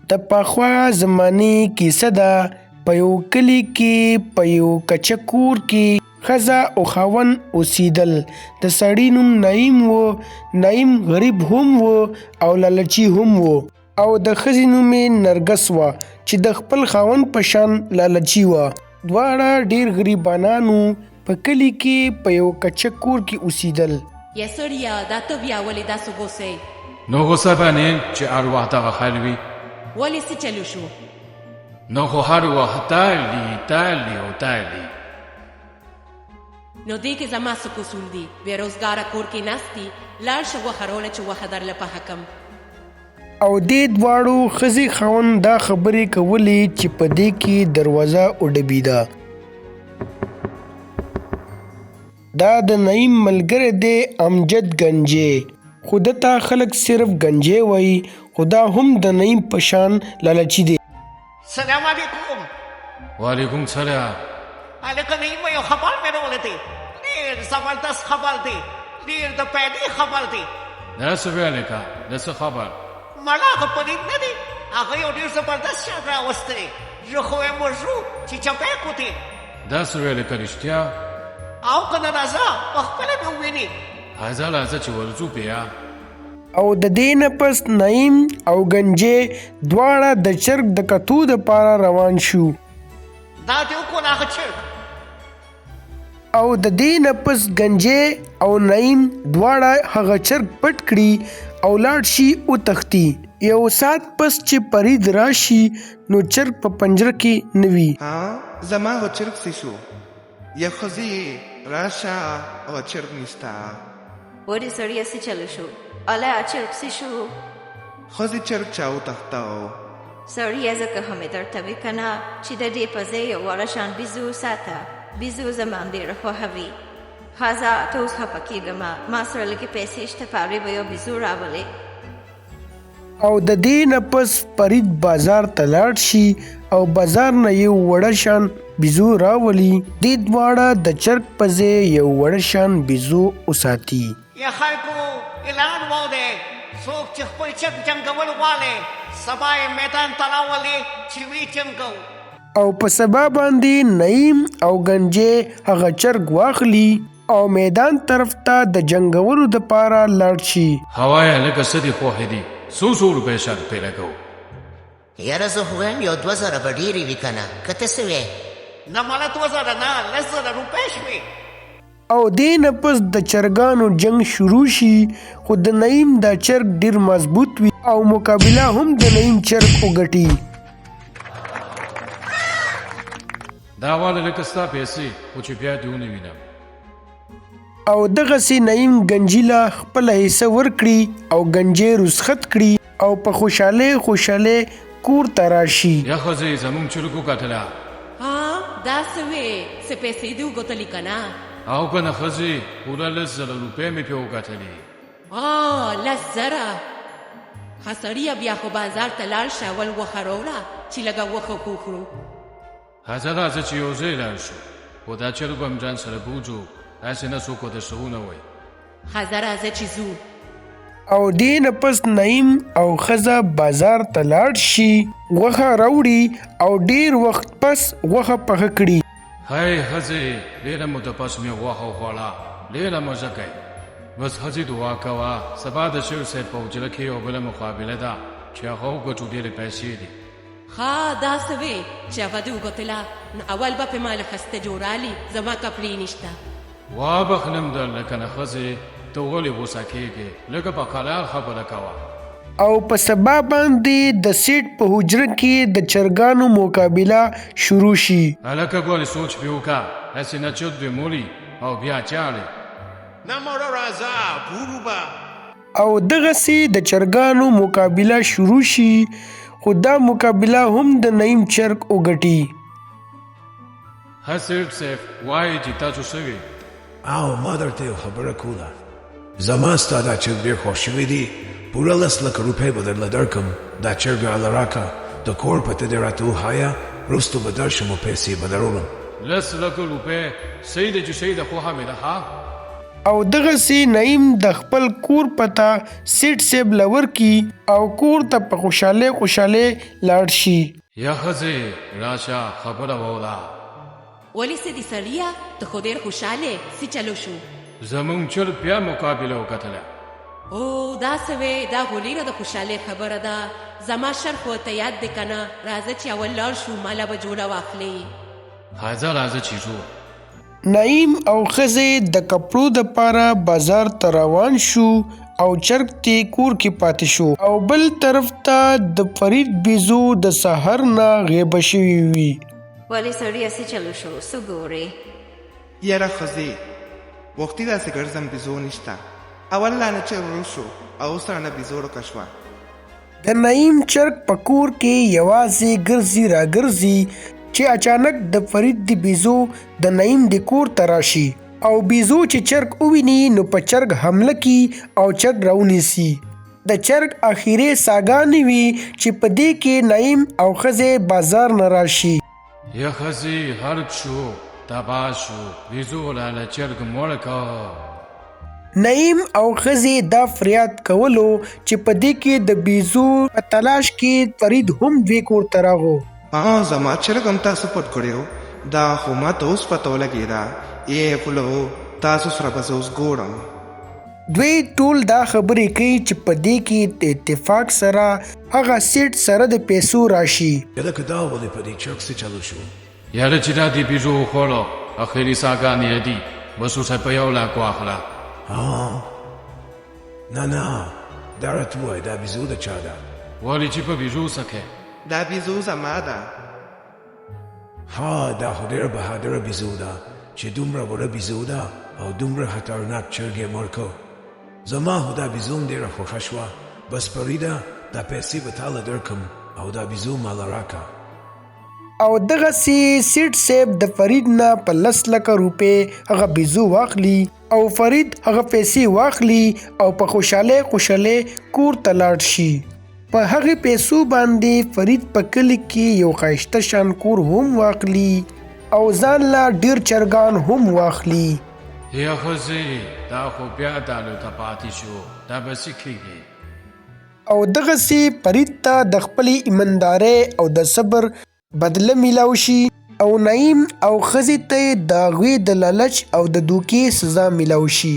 د پخوا زمانې کیسه ده. په یو کلي کې په یو کچه کور کې ښځه او خاوند اوسېدل. د سړي نوم نعیم و. نعیم غریب هم و او لالچي هم و. او د ښځې نوم یې نرګس وه چې د خپل خاوند په شان لالچي وه. دواړه ډېر غریبانانو په کلي کې په یو کچه کور کې اوسېدل. یا سړیه دا ته بیا ولې داسې غوسې؟ نو غوسه به نه چې ارواح دغه حال وي. ولې څه چلو شو؟ نو خو هر وخت تالی او تالی. نو دې کې زما څه قصور دي؟ بېروزګاره کور کې ناست دي، لاړ شه غوښه راوړه چې غوښه درله پخه کم. او دې دواړو ښځې خاوند دا خبرې کولې چې په دې کې دروازه وډبېده. دا د نعیم ملګری دی امجد گنجی، خو دته خلک صرف گنجی وایي، خو دا هم د نعیم په شان لالچي دی. سلام علیکم. وعلیکم سلام. هلکه نعیم یو خبر مې راوړی دی، ډېر زبردست خبر دی، ډېر د پیدې خبر دی. دا څه وی هلکه؟ دا څه خبر؟ مړه هغه پرید نه دی، هغه یو ډېر زبردست شی راوستی. زه خو یې موږو چې چپی کوتې. دا څه وی هلکه رښتیا؟ او که نه راځه پخپله مې ووینې. راځه راځه چې ورځو بیا. او د دې نه پس نعیم او گنجی دواړه د چرګ د کتو دپاره روان شو. دا دې وکړه هغه چرګ. او د دې نه پس گنجی او نعیم دواړه هغه چرګ پټ کړي او لاړ شي وتښتي. یو ساعت پس چې فرید راشي نو چرګ په پنجره کې نه وي. زما هغه چرګ څه شو؟ یا ښځې راشه هغه چرګ نشته. ولې سړیه څه چلو شو؟ الی چرګ څه شو؟ ښځې چرګ چا وتښتاو. سړیه ځکه همې درته وې که نه چې د دې په ځای یو وړه شان بیزو ساته. بیزو زما ډېره خوښوي. ښځه ته اوس خفه کېږم، ما سره لږې پیسې شته، په هغې به یو بیزو راولې. او د دې نه پس فرید بازار ته لاړ شي او بازار نه یو وړه شان بیزو راولي. دې دواړه د چرګ په ځای یو وړه شان بیزو وساتي. یا خلکو اعلان واورئ، څوک چې خپل چرګ جنګول غواړي سبا یې میدان ته راولئ چې ویې جنګو. او په سبا باندې نعیم او گنجی هغه چرګ واخلي او میدان طرف ته د جنګولو دپاره لاړ شي. هوایه لکه څه دې خوښې دي؟ څو روپۍ شاته پې لګوو؟ یاره زه خو وایم یو 2000 به ډېرې وي که نه؟ که ته څه وې؟ نه ماله 2000 نه 10,000 روپۍ شوې. او دې نه پس د چرګانو جنگ شروع شي، خو د نعیم دا چرګ ډېر مضبوط وي او مقابله هم د نعیم چرګ وګټي. دا واله لکه ستا پیسې، خو چې بیا دې ونه وینم. او دغسې نعیم گنجي له خپله حصه ورکړي او گنجی رسخت کړي او په خوشحالۍ کور ته راشي. یا ښځې زموږ چرګ وګټله. دا څه وې؟ څه پیسې دې وګټلې که نه؟ او که نه ښځې پوره 10,000 روپۍ مې پرې وګټلې. 10,000. ښه سړیه بیا خو بازار ته لاړ شه، ول غوښه راوړه چې لږه غوښه وخورو. راځه راځه چې یو ځای لاړ شو، خو دا چرګ به م ځان سره بوځو، داسې نه څوک ورته څه ونه وایي. ښه ځه راځه چې ځو. او دې نه پس نعیم او ښځه بازار ته لاړ شي، غوښه راوړي او ډېر وخت پس غوښه پخه کړي. هی ښځې ډېره موده پس مې غوښه وخوړه، ډېره مزه کوي. بس ښځې دعا کوه، سبا د شیر صاحب په حجره کې یو بله مقابله ده چې هغه وګټو ډېرې پیسې دي. ښه دا څه وې چې هغه دې وګټله؟ نو اول به پې ماله ښسته جوړالي، زما کپړې نشته. وابخلم درله که نه ښځې، ته ولې غوسه کېږې؟ لږه په قرار خبره کوه. او په سبا باندې د سیټ په حجره کې د چرګانو مقابله شروع شي. هلکه ګورې سوچ پې وکړه، هسې نه چت دې مولي او بیا چاړې. نه مړه راځه ګورو به. او دغسې د چرګانو مقابله شروع شي، خو دا مقابله هم د نعیم چرګ وګټي. ها سیټ صاحب وایي چې تاسو څه وې؟ او ما درته یو خبره کوله، زما ستا دا چرګ ډېر خوښ شوی دی، پوره 10,00,000 روپۍ به درله درکړم. دا چرګ راله راکړه، د کور پته دې راته وښایه، وروستو به درشم او پیسې به دروړم. 10,00,000 روپۍ؟ صحیح دی چې صحیح ده، خوښه مې ده. ها او دغسې نعیم د خپل کور پته سیټ صاحب لور کی او کور ته په خوشحاله لاړ شي. یا ښځې راشه خبره ووله. ولې څه دي سړیه ته خو ډېر خوشحاله څه چلو شو؟ زمونږ چرګ بیا مقابله وکتله. او دا څه وې دا خو ډېره د خوشحالۍ خبره ده. زما شرط خو ته یاد دی که نه؟ راځه چې اول لاړ شو ماله به جوړه واخلې. ښځه راځه چې ځو. نعیم او ښځې د کپړو دپاره بازار ته روان شو او چرګ ته کور کې پاتې شو او بل طرف ته د فرید بیزو د سحر نه غیبه شوي وي. ولې سړیه څه چلو شو څه ګورې؟ یاره ښځې وختي داسې ګرځم بیزو نشته. اول لا نه چرګ ورک شو او اوس رانه بیزو ورکه شوه. د نعیم چرګ په کور کې یوازې ګرځي راګرځي چې اچانک د فرید د بیزو د نعیم د کور ته راشي او بیزو چې چرګ وویني نو په چرګ حمله کی او چرګ راونیسي. د چرګ اخیری ساګانې وي چې په دې کې نعیم او ښځې بازار نه راشي. یا ښځې هرب شو تباه شو بیزو لاله چرګ مړ که. نعیم او ښځې دا فریاد کولو چې په دې کې د بیزو په تلاش کې فرید هم دوی کور ته راغو. زما چرګ هم تاسو پټ کړی و دا خو ما ته اوس پته ولګېده. یې خلو تاسو سره به زه اوس ګورم. دوی ټول دا خبرې کوي چې په دې کې د اتفاق سره هغه سیټ سره د پیسو راشي. لکه دا ولې په دې چرګ څه چلو شو؟ یاره چې دا دې بیزو وخوړو اخري ساګانې دي بس اوس یې په یو لاک واخله. نه دا راته ووایه دا بیزو د چا ده؟ ولې چې په بیزو څه کوې؟ دا بیزو زما ده. دا خو ډېره بهادره بیزو ده چې دومره وړه بیزو ده او دومره خطرناک چرګ یې مړ کړ. زما خو دا بیزو هم ډېره خوښه شوه. بس فریده دا پیسې به تاله درکم او دا بیزو ماله راکه. او دغسې سیټ صاحب د فرید نه په 10 لکه روپۍ هغه بیزو واخلي او فرید هغه پیسې واخلي او په خوشحاله کور ته لاړ شي. په هغې پیسو باندې فرید په کلي کې یو ښایسته شان کور هم واخلي او ځان لا ډېر چرګان هم واخلي. یا ښځې دا خو بیا دالو ته پاتې شو دا به څه کېږي؟ او دغسې فرید ته د خپلې ایماندارۍ او د صبر بدله میلاو شي او نعیم او ښځې ته د هغوی د لالچ او د دوکې سزا میلاو شي.